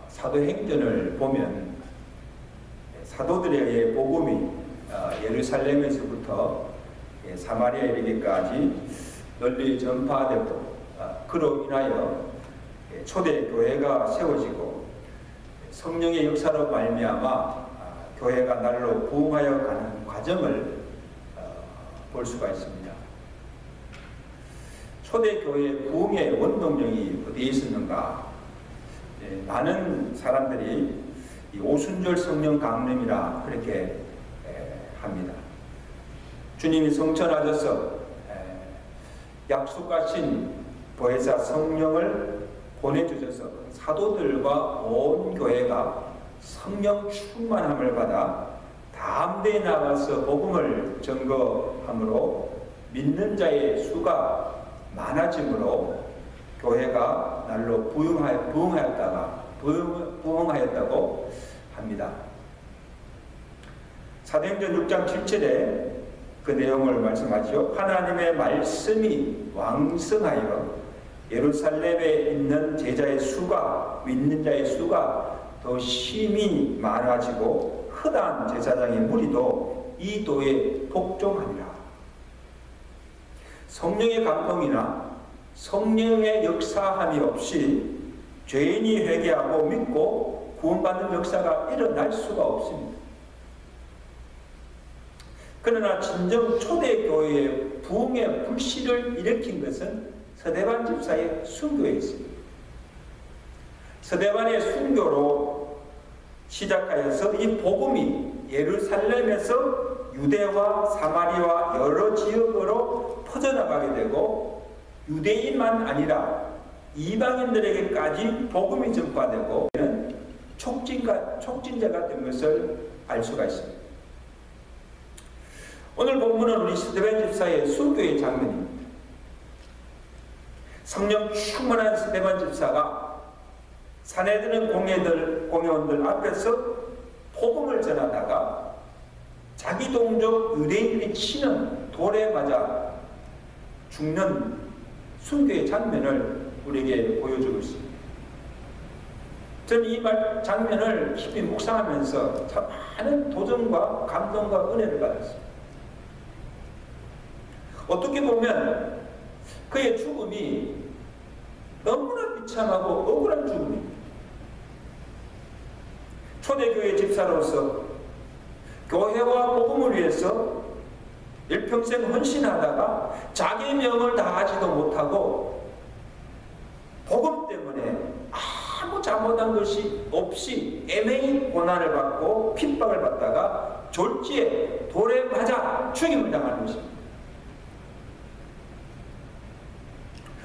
사도행전을 보면 사도들의 복음이 예루살렘에서부터 사마리아에 이르기까지 널리 전파되고 그로 인하여 초대 교회가 세워지고 성령의 역사로 말미암아 교회가 날로 부흥하여 가는 과정을 볼 수가 있습니다. 초대 교회의 부흥의 원동력이 어디에 있었는가? 많은 사람들이 이 오순절 성령 강림이라 그렇게 합니다. 주님이 성천하셔서 약속하신 보혜사 성령을 보내주셔서 사도들과 온 교회가 성령 충만함을 받아 담대히 나가서 복음을 전거함으로 믿는 자의 수가 많아지므로 교회가 날로 부흥하였다고 합니다. 사도행전 6장 7절에 그 내용을 말씀하죠. 하나님의 말씀이 왕성하여 예루살렘에 있는 제자의 수가, 믿는 자의 수가 더 심히 많아지고 허다한 제사장의 무리도 이 도에 복종하니라. 성령의 감동이나 성령의 역사함이 없이 죄인이 회개하고 믿고 구원받는 역사가 일어날 수가 없습니다. 그러나 진정 초대교회의 부흥의 불씨를 일으킨 것은 서대반 집사의 순교에 있습니다. 서대반의 순교로 시작하여서 이 복음이 예루살렘에서 유대와 사마리아 여러 지역으로 퍼져나가게 되고 유대인만 아니라 이방인들에게까지 복음이 전파되고 촉진자가 된 것을 알 수가 있습니다. 오늘 본문은 우리 스데반 집사의 순교의 장면입니다. 성령 충만한 스데반 집사가 사내들은 공회원들 앞에서 복음을 전하다가 자기 동족 유대인들이 치는 돌에 맞아 죽는 순교의 장면을 우리에게 보여주고 있습니다. 저는 이 장면을 깊이 묵상하면서 참 많은 도전과 감동과 은혜를 받았습니다. 어떻게 보면 그의 죽음이 너무나 비참하고 억울한 죽음입니다. 초대교회 집사로서 교회와 복음을 위해서 일평생 헌신하다가 자기 명을 다하지도 못하고 복음 때문에 아무 잘못한 것이 없이 애매히 고난을 받고 핍박을 받다가 졸지에 돌에 맞아 죽임을 당하는 것입니다.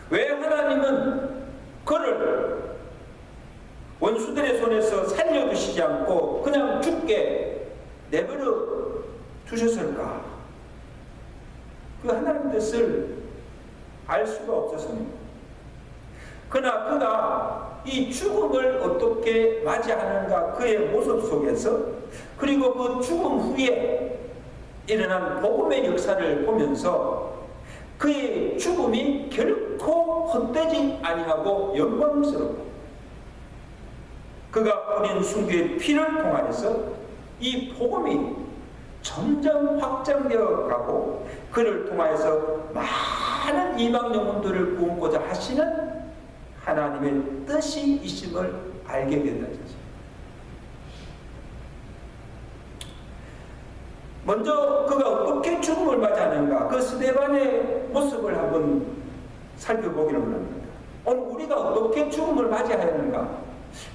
왜 하나님은 그를 원수들의 손에서 살려두시지 않고 그냥 죽게 내버려 두셨을까? 그 하나님 뜻을 알 수가 없었습니다. 그러나 그가 이 죽음을 어떻게 맞이하는가 그의 모습 속에서 그리고 그 죽음 후에 일어난 복음의 역사를 보면서 그의 죽음이 결코 헛되지 아니하고 영광스럽고 그가 뿌린 순교의 피를 통하여서 이 복음이 점점 확장되어 가고 그를 통하여서 많은 이방 영혼들을 구원하고자 하시는 하나님의 뜻이 있음을 알게 된다는 것입니다. 먼저 그가 어떻게 죽음을 맞이하는가 그 스데반의 모습을 한번 살펴보기를 원합니다. 오늘 우리가 어떻게 죽음을 맞이하는가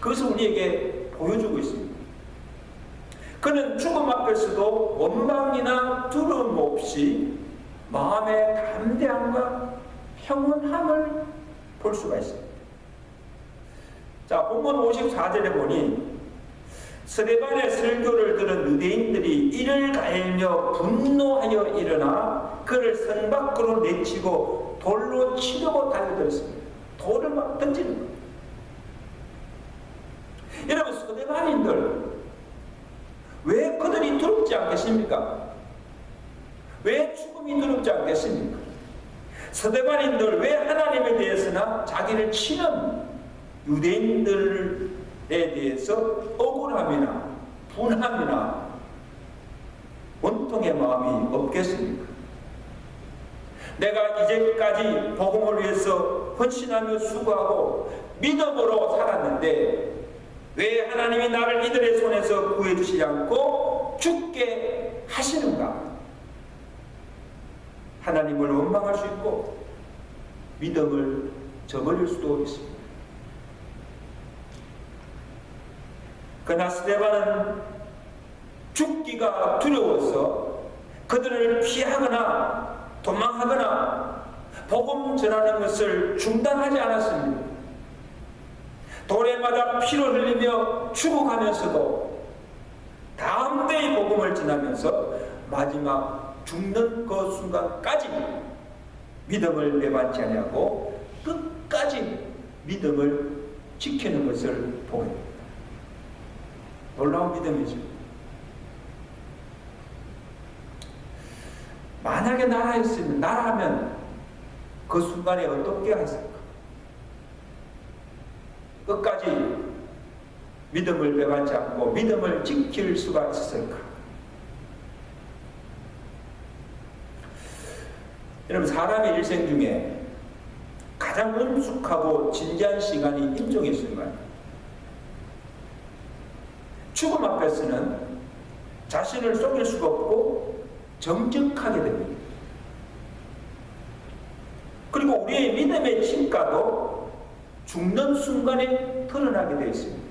그것을 우리에게 보여주고 있습니다. 그는 죽음 앞에서도 원망이나 두려움 없이 마음의 담대함과 평온함을 볼 수가 있습니다. 자, 본문 54절에 보니 스데반의 설교를 들은 유대인들이 이를 갈며 분노하여 일어나 그를 성 밖으로 내치고 돌로 치려고 달려들었습니다. 돌을 막 던지는 거예요. 여러분, 스데반인들 왜 그들이 두렵지 않겠습니까? 왜 죽음이 두렵지 않겠습니까? 스데반인들 왜 하나님에 대해서나 자기를 치는 유대인들을 대해서 억울함이나 분함이나 원통의 마음이 없겠습니까? 내가 이제까지 복음을 위해서 헌신하며 수고하고 믿음으로 살았는데 왜 하나님이 나를 이들의 손에서 구해주시지 않고 죽게 하시는가? 하나님을 원망할 수 있고 믿음을 저버릴 수도 있습니다. 그러나 스데반은 죽기가 두려워서 그들을 피하거나 도망하거나 복음 전하는 것을 중단하지 않았습니다. 돌에 맞아 피를 흘리며 죽어가면서도 다음 때의 복음을 전하면서 마지막 죽는 그 순간까지 믿음을 매반치 아니하고 끝까지 믿음을 지키는 것을 보게 됩니다. 놀라운 믿음이죠. 만약에 나라였으면, 나라면 그 순간에 어떻게 했을까? 끝까지 믿음을 매반치 않고 믿음을 지킬 수가 있었을까? 여러분, 사람의 일생 중에 가장 엄숙하고 진지한 시간이 임종의 순간. 죽음 앞에서는 자신을 속일 수가 없고 정직하게 됩니다. 그리고 우리의 믿음의 진가도 죽는 순간에 드러나게 되어 있습니다.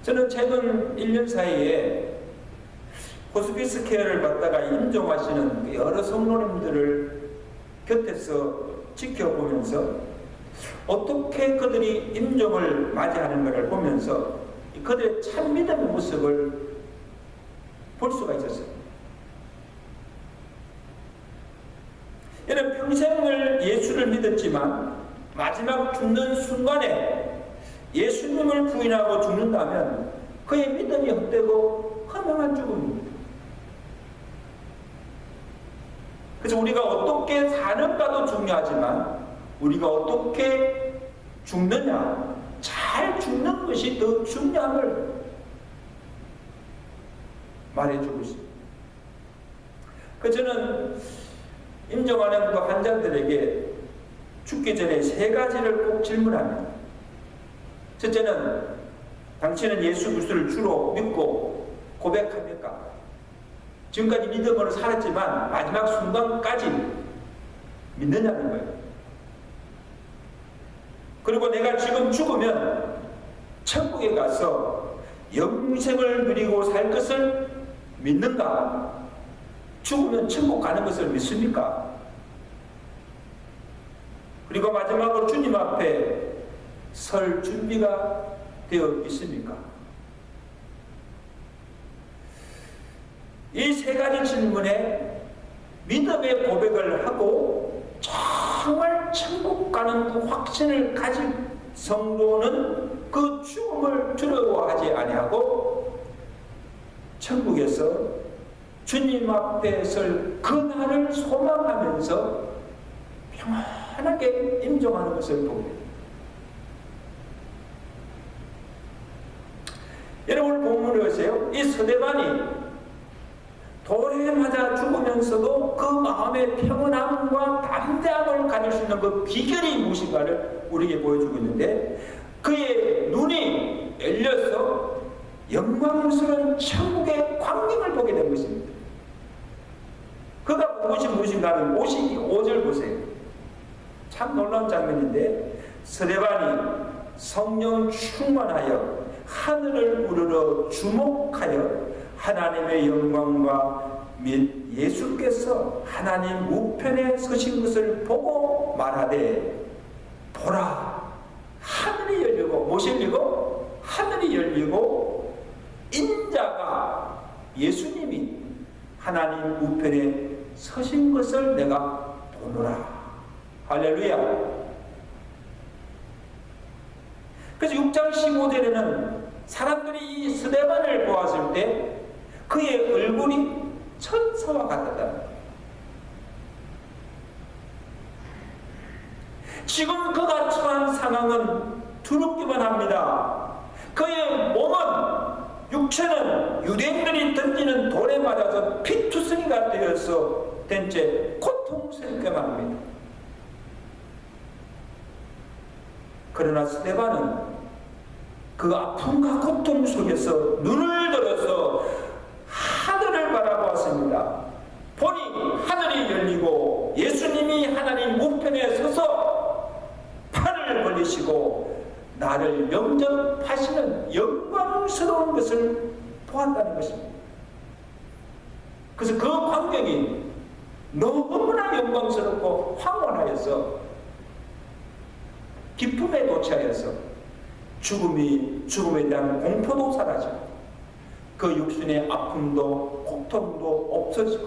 저는 최근 1년 사이에 호스피스 케어를 받다가 임종하시는 여러 성도님들을 곁에서 지켜보면서 어떻게 그들이 임종을 맞이하는 것을 보면서 그들의 참 믿음의 모습을 볼 수가 있었어요. 여러분, 평생을 예수를 믿었지만 마지막 죽는 순간에 예수님을 부인하고 죽는다면 그의 믿음이 헛되고 허망한 죽음입니다. 그래서 우리가 어떻게 사는가도 중요하지만 우리가 어떻게 죽느냐, 잘 죽는 것이 더 중요함을 말해주고 있습니다. 그래서 저는 임종하는 그 환자들에게 죽기 전에 3가지를 꼭 질문합니다. 첫째는 당신은 예수 그리스도를 주로 믿고 고백합니까? 지금까지 믿음으로 살았지만 마지막 순간까지 믿느냐는 거예요. 그리고 내가 지금 죽으면 천국에 가서 영생을 누리고 살 것을 믿는가? 죽으면 천국 가는 것을 믿습니까? 그리고 마지막으로 주님 앞에 설 준비가 되어 있습니까? 이 3가지 질문에 믿음의 고백을 하고 정말 천국 가는 그 확신을 가진 성도는 그 죽음을 두려워하지 아니하고 천국에서 주님 앞에 설 그날을 소망하면서 평안하게 임종하는 것을 보게 됩니다. 여러분, 본문을 보세요. 이 스데반이 돌에 맞아 죽으면서도 그 마음의 평온함과 담대함을 가질 수 있는 그 비결이 무엇인가를 우리에게 보여주고 있는데, 그의 눈이 열려서 영광스러운 천국의 광경을 보게 된 것입니다. 그가 본 것이 무엇인가는 5절 보세요. 참 놀라운 장면인데, 스데반이 성령 충만하여 하늘을 우러러 주목하여 하나님의 영광과 및 예수께서 하나님 우편에 서신 것을 보고 말하되, 보라, 하늘이 열리고, 무엇이 열리고? 하늘이 열리고 인자가, 예수님이 하나님 우편에 서신 것을 내가 보노라. 할렐루야. 그래서 6장 15절에는 사람들이 이 스데반을 보았을 때 그의 얼굴이 천사와 같았다. 지금 그가 처한 상황은 두렵기만 합니다. 그의 몸은, 육체는 유대인들이 던지는 돌에 맞아서 피투성이가 되어서 된 채 고통스럽게만 합니다. 그러나 스데반은 그 아픔과 고통 속에서 눈을 들어서 하늘을 바라보았습니다. 보니 하늘이 열리고 예수님이 하나님 우편에 서서 팔을 벌리시고 나를 영접하시는 영광스러운 것을 보았다는 것입니다. 그래서 그 광경이 너무나 영광스럽고 황홀하여서 기쁨에 도취하여서 죽음에 대한 공포도 사라지고 그 육신의 아픔도 고통도 없어지고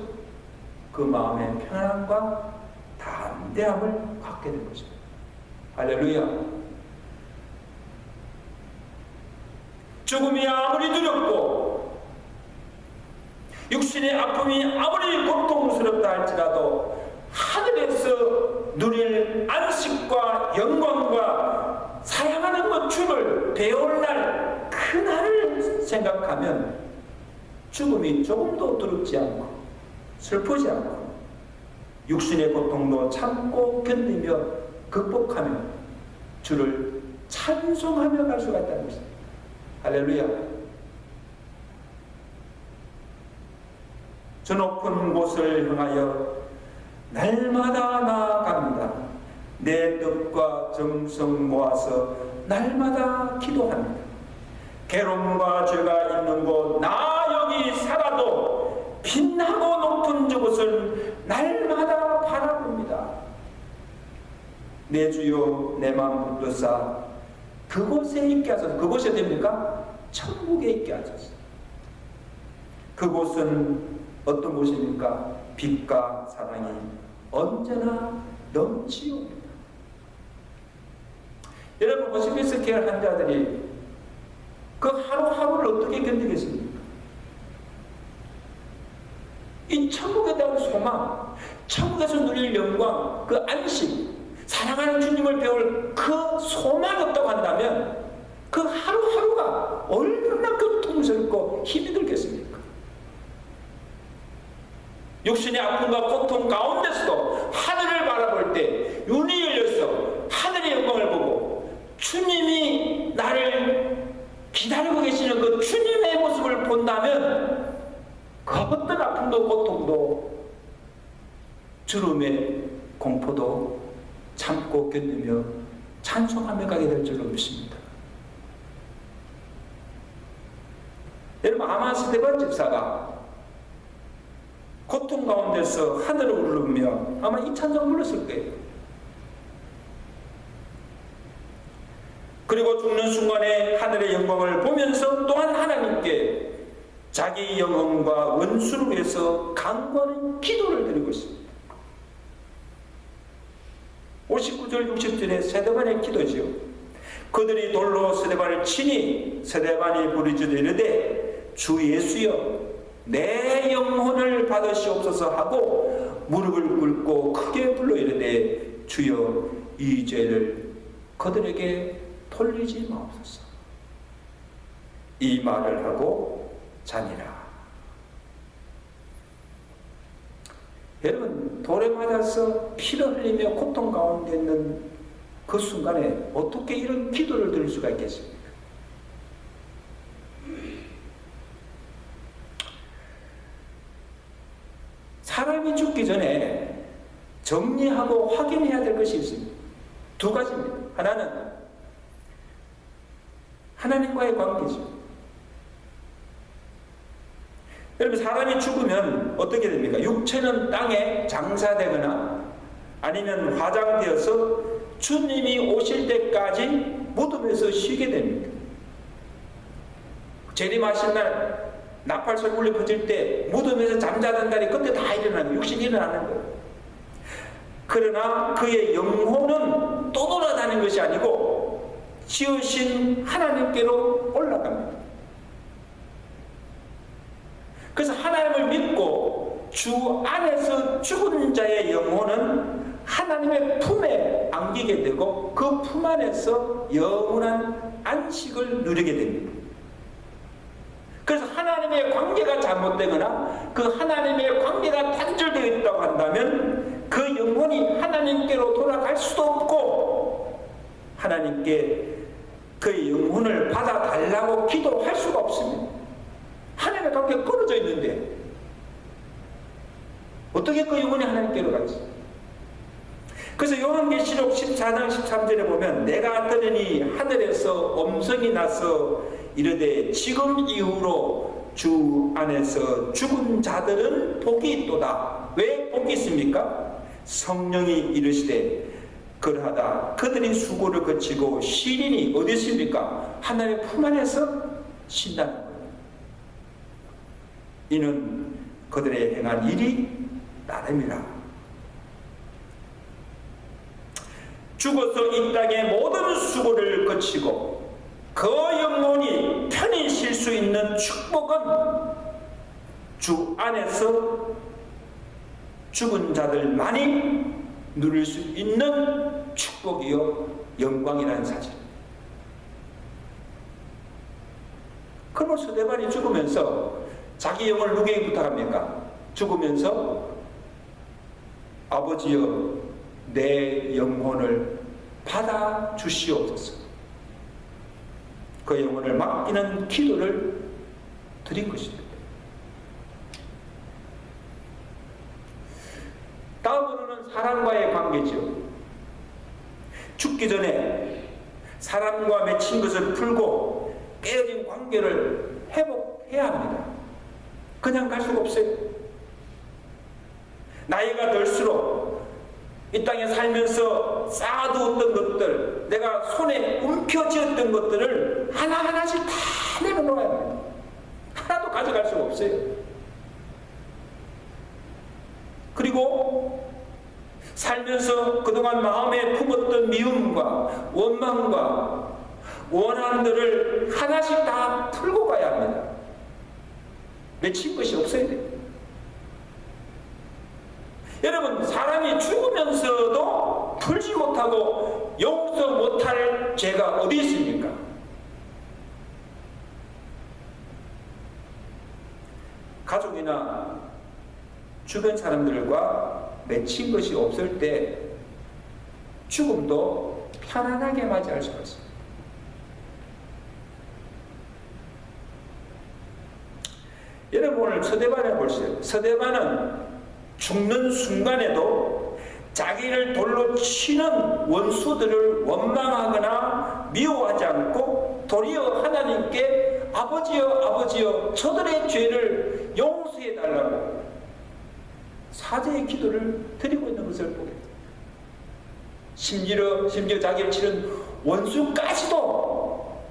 그 마음의 편안함과 담대함을 갖게 된 것입니다. 할렐루야. 죽음이 아무리 두렵고 육신의 아픔이 아무리 고통스럽다 할지라도 하늘에서 누릴 안식과 영광과 사랑하는 것 주를 배울 날, 그날을 생각하면 죽음이 조금도 두렵지 않고 슬프지 않고 육신의 고통도 참고 견디며 극복하며 주를 찬송하며 갈 수가 있다는 것입니다. 할렐루야. 저 높은 곳을 향하여 날마다 나아갑니다. 내 뜻과 정성 모아서 날마다 기도합니다. 괴로움과 죄가 있는 곳, 나 여기 살아도 빛나고 높은 저곳을 날마다 바라봅니다. 내 주여 내 마음 붙드사 그곳에 있게 하소서. 그곳이 어디입니까? 천국에 있게 하소서. 그곳은 어떤 곳입니까? 빛과 사랑이 언제나 넘치옵니다. 여러분, 호스피스 케어 환자들이 그 하루하루를 어떻게 견디겠습니까? 이 천국에 대한 소망, 천국에서 누릴 영광, 그 안식, 사랑하는 주님을 배울 그 소망이 없다고 한다면 그 하루하루가 얼마나 고통스럽고 힘이 들겠습니까? 육신의 아픔과 고통 가운데서도 하늘을 바라볼 때 눈이 열려서 하늘의 영광을 보고 주님이 나를 기다리고 계시는 그 주님의 모습을 본다면 그 어떤 아픔도 고통도 주름의 공포도 참고 견디며 찬송하며 가게 될 줄로 믿습니다. 여러분, 아마 스데반 집사가 고통 가운데서 하늘을 울르며 아마 이 찬송 불렀을 거예요. 그리고 죽는 순간에 하늘의 영광을 보면서 또한 하나님께 자기 영혼과 원수를 위해서 간구하는 기도를 드리고 있습니다. 59절 60절에 스데반의 기도지요. 그들이 돌로 스데반을 치니 스데반이 부르짖어 이르되 주 예수여 내 영혼을 받으시옵소서 하고 무릎을 꿇고 크게 불러 이르되 주여 이 죄를 그들에게 돌리지 마옵소서. 이 말을 하고 자니라. 여러분, 돌에 맞아서 피를 흘리며 고통 가운데 있는 그 순간에 어떻게 이런 기도를 드릴 수가 있겠습니까? 사람이 죽기 전에 정리하고 확인해야 될 것이 있습니다. 두 가지입니다. 하나는 하나님과의 관계죠. 여러분, 사람이 죽으면 어떻게 됩니까? 육체는 땅에 장사되거나 아니면 화장되어서 주님이 오실 때까지 무덤에서 쉬게 됩니다. 재림하신 날 나팔 울려 퍼질 때 무덤에서 잠자던 날이 그때 다 일어나는 거예요. 육신이 일어나는 거예요. 그러나 그의 영혼은 또 돌아다니는 것이 아니고 지으신 하나님께로 올라갑니다. 그래서 하나님을 믿고 주 안에서 죽은 자의 영혼은 하나님의 품에 안기게 되고 그 품 안에서 영원한 안식을 누리게 됩니다. 그래서 하나님의 관계가 잘못되거나 그 하나님의 관계가 단절되어 있다고 한다면 그 영혼이 하나님께로 돌아갈 수도 없고 하나님께 그의 영혼을 받아달라고 기도할 수가 없습니다. 하나님의 관계가 끊어져 있는데 어떻게 그 영혼이 하나님께로 가지? 그래서 요한계시록 14장 13절에 보면 내가 들으니 하늘에서 음성이 나서 이르되 지금 이후로 주 안에서 죽은 자들은 복이 있도다. 왜 복이 있습니까? 성령이 이르시되 그러하다 그들이 수고를 거치고 시린이 어디 있습니까? 하나님의 품 안에서 쉰다는 거예요. 이는 그들의 행한 일이 나름이라. 죽어서 이 땅의 모든 수고를 거치고 그 영혼이 편히 쉴 수 있는 축복은 주 안에서 죽은 자들만이 누릴 수 있는 축복이요 영광이라는 사실. 그러면 스데반이 죽으면서 자기 영혼을 누구에게 부탁합니까? 죽으면서 아버지여 내 영혼을 받아 주시옵소서. 그 영혼을 맡기는 기도를 드린 것입니다. 다음으로는 사람과의 관계죠. 죽기 전에 사람과 맺힌 것을 풀고 깨어진 관계를 회복해야 합니다. 그냥 갈 수가 없어요. 나이가 들수록 이 땅에 살면서 쌓아두었던 것들, 내가 손에 움켜쥐었던 것들을 하나하나씩 다 내려놓아야 합니다. 하나도 가져갈 수가 없어요. 그리고 살면서 그동안 마음에 품었던 미움과 원망과 원한들을 하나씩 다 풀고 가야 합니다. 맺힌 것이 없어야 돼요. 여러분, 사람이 죽으면서도 풀지 못하고 용서 못할 죄가 어디 있습니까? 가족이나 주변 사람들과 맺힌 것이 없을 때 죽음도 편안하게 맞이할 수가 있습니다. 여러분, 오늘 서대반을 보세요. 서대반은 죽는 순간에도 자기를 돌로 치는 원수들을 원망하거나 미워하지 않고 도리어 하나님께 아버지여 아버지여 저들의 죄를 용서해 달라고 사죄의 기도를 드리고 있는 것을 보게 됩니다. 심지어 자기를 치는 원수까지도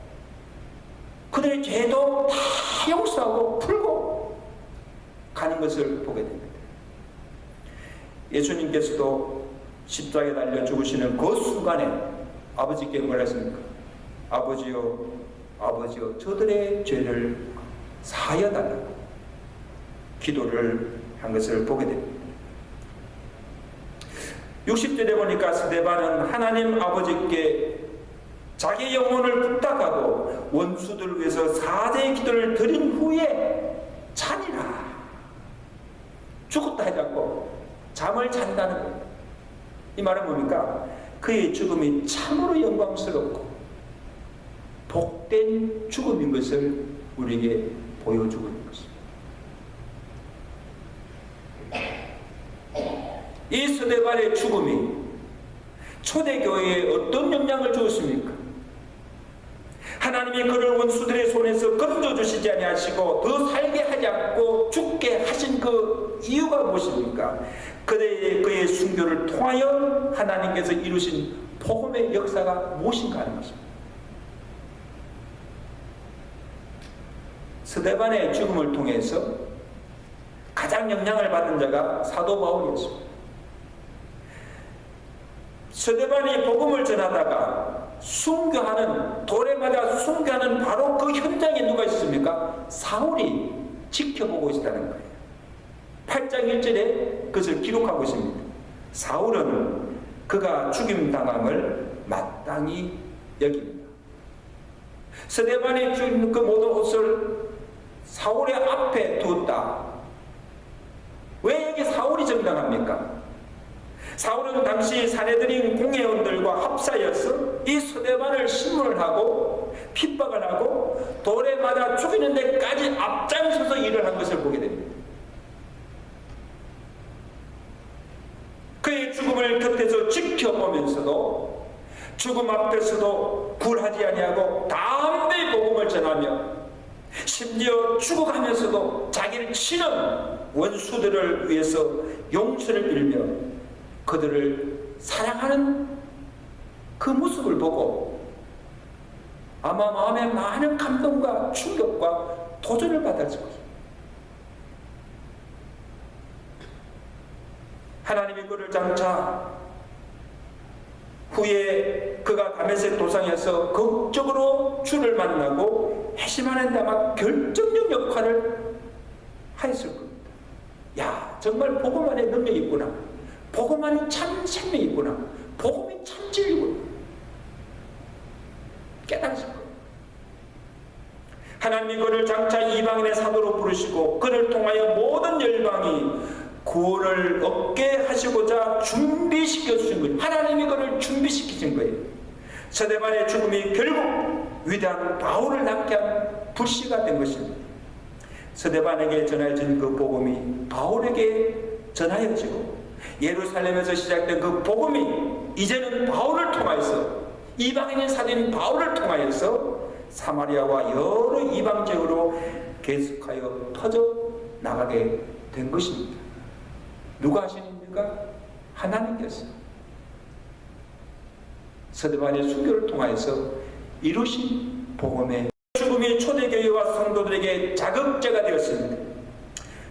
그들의 죄도 다 용서하고 풀고 가는 것을 보게 됩니다. 예수님께서도 십자가에 달려 죽으시는 그 순간에 아버지께 뭐라 했습니까? 아버지여 아버지여 저들의 죄를 사하여 달라고 기도를 한 것을 보게 됩니다. 60절에 보니까 스데반은 하나님 아버지께 자기 영혼을 부탁하고 원수들을 위해서 사죄의 기도를 드린 후에 잔이라 죽었다 하지 않고 잠을 잔다는 거예요. 이 말은 뭡니까? 그의 죽음이 참으로 영광스럽고 복된 죽음인 것을 우리에게 보여주고 있는 것입니다. 이 스데반의 죽음이 초대교회에 어떤 영향을 주었습니까? 하나님이 그를 원수들의 손에서 건져주시지 아니하시고 더 살게 하지 않고 죽게 하신 그 이유가 무엇입니까? 그의 순교를 통하여 하나님께서 이루신 복음의 역사가 무엇인가 하는 것입니다. 스데반의 죽음을 통해서 가장 영향을 받은 자가 사도 바울이었습니다. 스데반이 복음을 전하다가 순교하는, 돌에 맞아 순교하는 바로 그 현장에 누가 있습니까? 사울이 지켜보고 있다는 거예요. 8장 1절에 그것을 기록하고 있습니다. 사울은 그가 죽임당함을 마땅히 여깁니다. 스데반이 준 그 모든 옷을 사울의 앞에 두었다. 왜 여기 사울이 정당합니까? 사울은 당시 사내들인 공회원들과 합사여서 이 스데반을 신문을 하고 핍박을 하고 돌에 맞아 죽이는 데까지 앞장서서 일을 한 것을 보게 됩니다. 그의 죽음을 곁에서 지켜보면서도 죽음 앞에서도 굴하지 아니하고 담대히 복음을 전하며 심지어 죽어가면서도 자기를 치는 원수들을 위해서 용서를 빌며 그들을 사랑하는 그 모습을 보고 아마 마음에 많은 감동과 충격과 도전을 받았을 것입니다. 하나님이 그를 장차 후에 그가 다메섹 도상에서 극적으로 주를 만나고 회심하는 데 아마 결정적 역할을 하였을 겁니다. 야, 정말 복음 안에 능력이 있구나. 복음 안에 참 생명이 있구나. 복음이 참 진리구나. 깨달았을 겁니다. 하나님이 그를 장차 이방인의 사도로 부르시고 그를 통하여 모든 열방이 구원을 얻게 하시고자 준비시켜 주신 거예요. 하나님이 그를 준비시키신 거예요. 스데반의 죽음이 결국 위대한 바울을 낳게 한 불씨가 된 것입니다. 스데반에게 전해진 그 복음이 바울에게 전하여지고 예루살렘에서 시작된 그 복음이 이제는 바울을 통하여서 이방인의 사도인 바울을 통하여서 사마리아와 여러 이방 지역으로 계속하여 터져 나가게 된 것입니다. 누가 하신 일입니까? 하나님께서 스데반의 순교를 통하여서 이루신 복음의 죽음이 초대교회와 성도들에게 자극제가 되었습니다.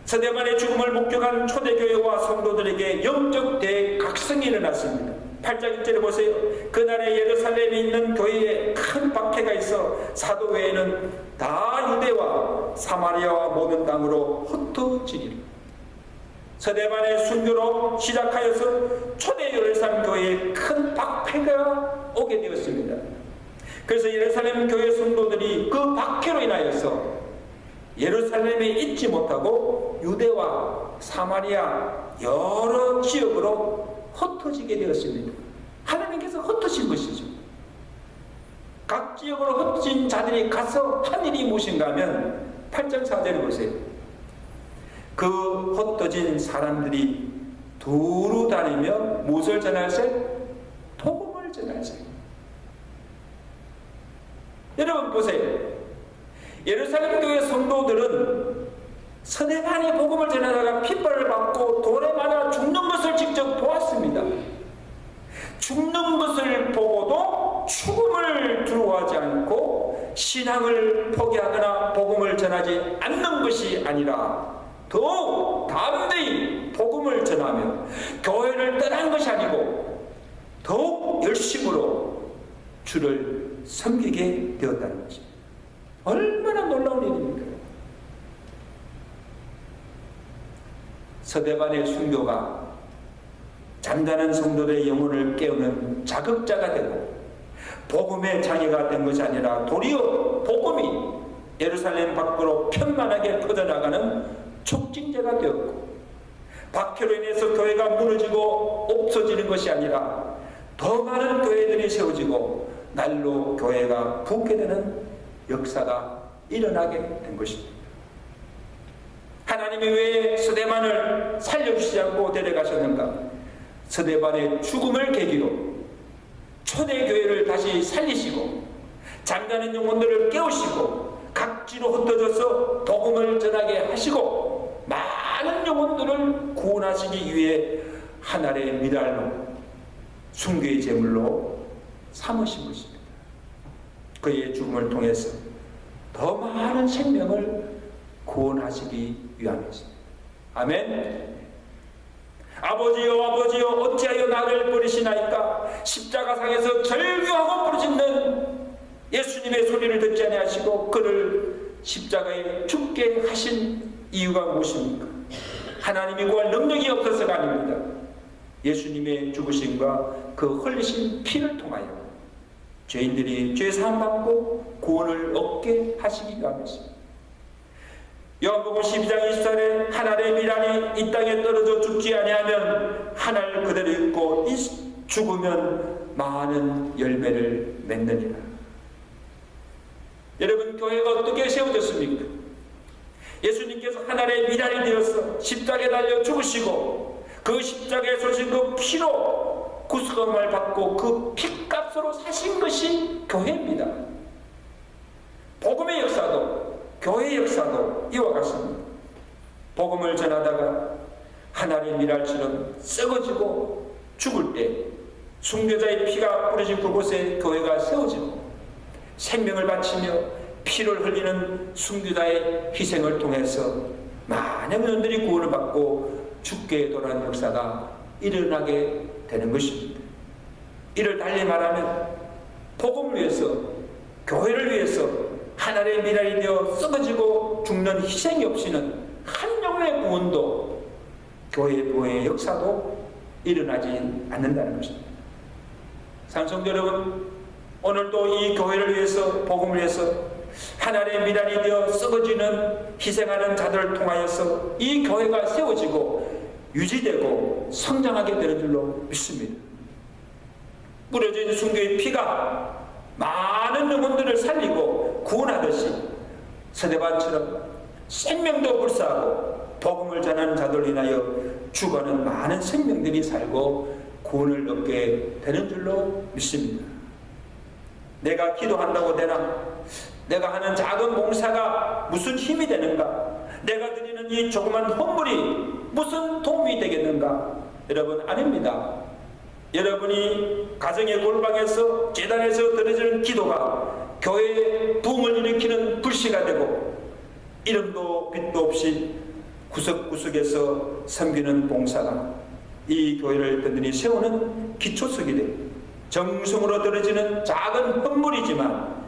스데반의 죽음을 목격한 초대교회와 성도들에게 영적 대각성이 일어났습니다. 8장 1절에 보세요. 그날에 예루살렘에 있는 교회에 큰 박해가 있어 사도 외에는 다 유대와 사마리아와 모든 땅으로 흩어지리라. 스데반의 순교로 시작하여서 초대 예루살렘 교회에 큰 박해가 오게 되었습니다. 그래서 예루살렘 교회 성도들이 그 박해로 인하여서 예루살렘에 있지 못하고 유대와 사마리아 여러 지역으로 흩어지게 되었습니다. 하나님께서 흩어진 것이죠. 각 지역으로 흩어진 자들이 가서 한 일이 무엇인가 하면 8장 4절을 보세요. 그 흩어진 사람들이 두루 다니며 무엇을 전할세? 복음을 전할세. 여러분 보세요. 예루살렘 교회 성도들은 스데반이 복음을 전하다가 핍박을 받고 돌에 맞아 죽는 것을 직접 보았습니다. 죽는 것을 보고도 죽음을 두려워하지 않고 신앙을 포기하거나 복음을 전하지 않는 것이 아니라 더욱 담대히 복음을 전하며 교회를 떠난 것이 아니고 더욱 열심으로 주를 섬기게 되었다는 것입니다. 얼마나 놀라운 일입니까? 스데반의 순교가 잠자는 성도들의 영혼을 깨우는 자극자가 되고 복음의 장애가 된 것이 아니라 도리어 복음이 예루살렘 밖으로 편만하게 퍼져나가는 촉진제가 되었고 박해로 인해서 교회가 무너지고 없어지는 것이 아니라 더 많은 교회들이 세워지고 날로 교회가 붓게 되는 역사가 일어나게 된 것입니다. 하나님이 왜 스데반을 살려주시지 않고 데려가셨는가? 스데반의 죽음을 계기로 초대교회를 다시 살리시고 잠자는 영혼들을 깨우시고 각지로 흩어져서 복음을 전하게 하시고 많은 영혼들을 구원하시기 위해 하늘의 미랄로 순교의 제물로 삼으신 것입니다. 그의 죽음을 통해서 더 많은 생명을 구원하시기 위함이었습니다. 아멘. 아버지여 아버지여 어찌하여 나를 버리시나이까? 십자가상에서 절규하고 부르짖는 예수님의 소리를 듣지 아니하시고 그를 십자가에 죽게 하신 이유가 무엇입니까? 하나님이 구할 능력이 없어서가 아닙니다. 예수님의 죽으심과 그 흘리신 피를 통하여 죄인들이 죄사함 받고 구원을 얻게 하시기 위함이었습니다. 요한복음 12장 24절에 한 알의 미랄이 이 땅에 떨어져 죽지 아니하면 한 알 그대로 있고 죽으면 많은 열매를 맺느니라. 여러분, 교회가 어떻게 세워졌습니까? 예수님께서 한 알의 미랄이 되어서 십자가에 달려 죽으시고 그 십자가에 쏘신 그 피로 구속함을 받고 그 피값으로 사신 것이 교회입니다. 복음의 역사도 교회의 역사도 이와 같습니다. 복음을 전하다가 한 알의 미랄처럼 썩어지고 죽을 때 순교자의 피가 뿌려진 그곳에 교회가 세워지고 생명을 바치며 피를 흘리는 순교자의 희생을 통해서 많은 영혼들이 구원을 받고 죽게 돌아가는 역사가 일어나게 되는 것입니다. 이를 달리 말하면 복음을 위해서, 교회를 위해서 한 알의 미랄이 되어 썩어지고 죽는 희생이 없이는 한 영혼의 구원도 교회 부흥의 역사도 일어나지 않는다는 것입니다. 산성도 여러분, 오늘도 이 교회를 위해서, 복음을 위해서 한 알의 미랄이 되어 썩어지는 희생하는 자들을 통하여서 이 교회가 세워지고 유지되고 성장하게 되는 줄로 믿습니다. 뿌려진 순교의 피가 많은 영혼들을 살리고 구원하듯이 스데반처럼 생명도 불사하고 복음을 전하는 자들로 인하여 죽어가는 많은 생명들이 살고 구원을 얻게 되는 줄로 믿습니다. 내가 기도한다고 되나? 내가 하는 작은 봉사가 무슨 힘이 되는가? 내가 드리는 이 조그만 헌물이 무슨 도움이 되겠는가? 여러분, 아닙니다. 여러분이 가정의 골방에서 제단에서 드려지는 기도가 교회의 부흥을 일으키는 불씨가 되고 이름도 빛도 없이 구석구석에서 섬기는 봉사가 이 교회를 든든히 세우는 기초석이 되고 정성으로 드려지는 작은 헌물이지만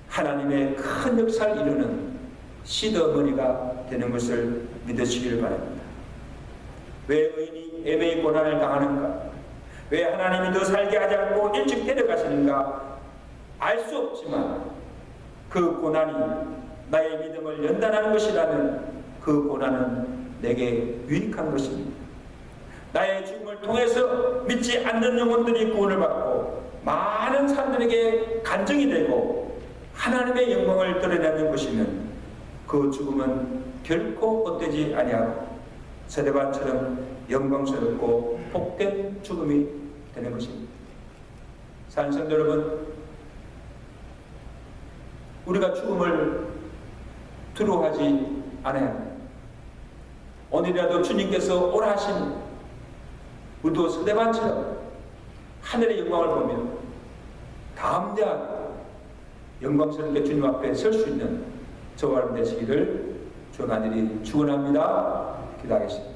하나님의 큰 역사를 이루는 시드어머니가 되는 것을 믿으시길 바랍니다. 왜 의인이 애매히 고난을 당하는가? 왜 하나님이 더 살게 하지 않고 일찍 데려가시는가? 알 수 없지만 그 고난이 나의 믿음을 연단하는 것이라면 그 고난은 내게 유익한 것입니다. 나의 죽음을 통해서 믿지 않는 영혼들이 구원을 받고 많은 사람들에게 간증이 되고 하나님의 영광을 드러내는 것이면 그 죽음은 결코 헛되지 아니하고 스데반처럼 영광스럽고 복된 죽음이 되는 것입니다. 산성도 여러분, 우리가 죽음을 두려워하지 않아야 합니다. 오늘이라도 주님께서 오라 하신 우리도 스데반처럼 하늘의 영광을 보며 담대하게 영광스럽게 주님 앞에 설 수 있는 저와 여러분 되시기를 주의 간절히 축원합니다. 기도하겠습니다.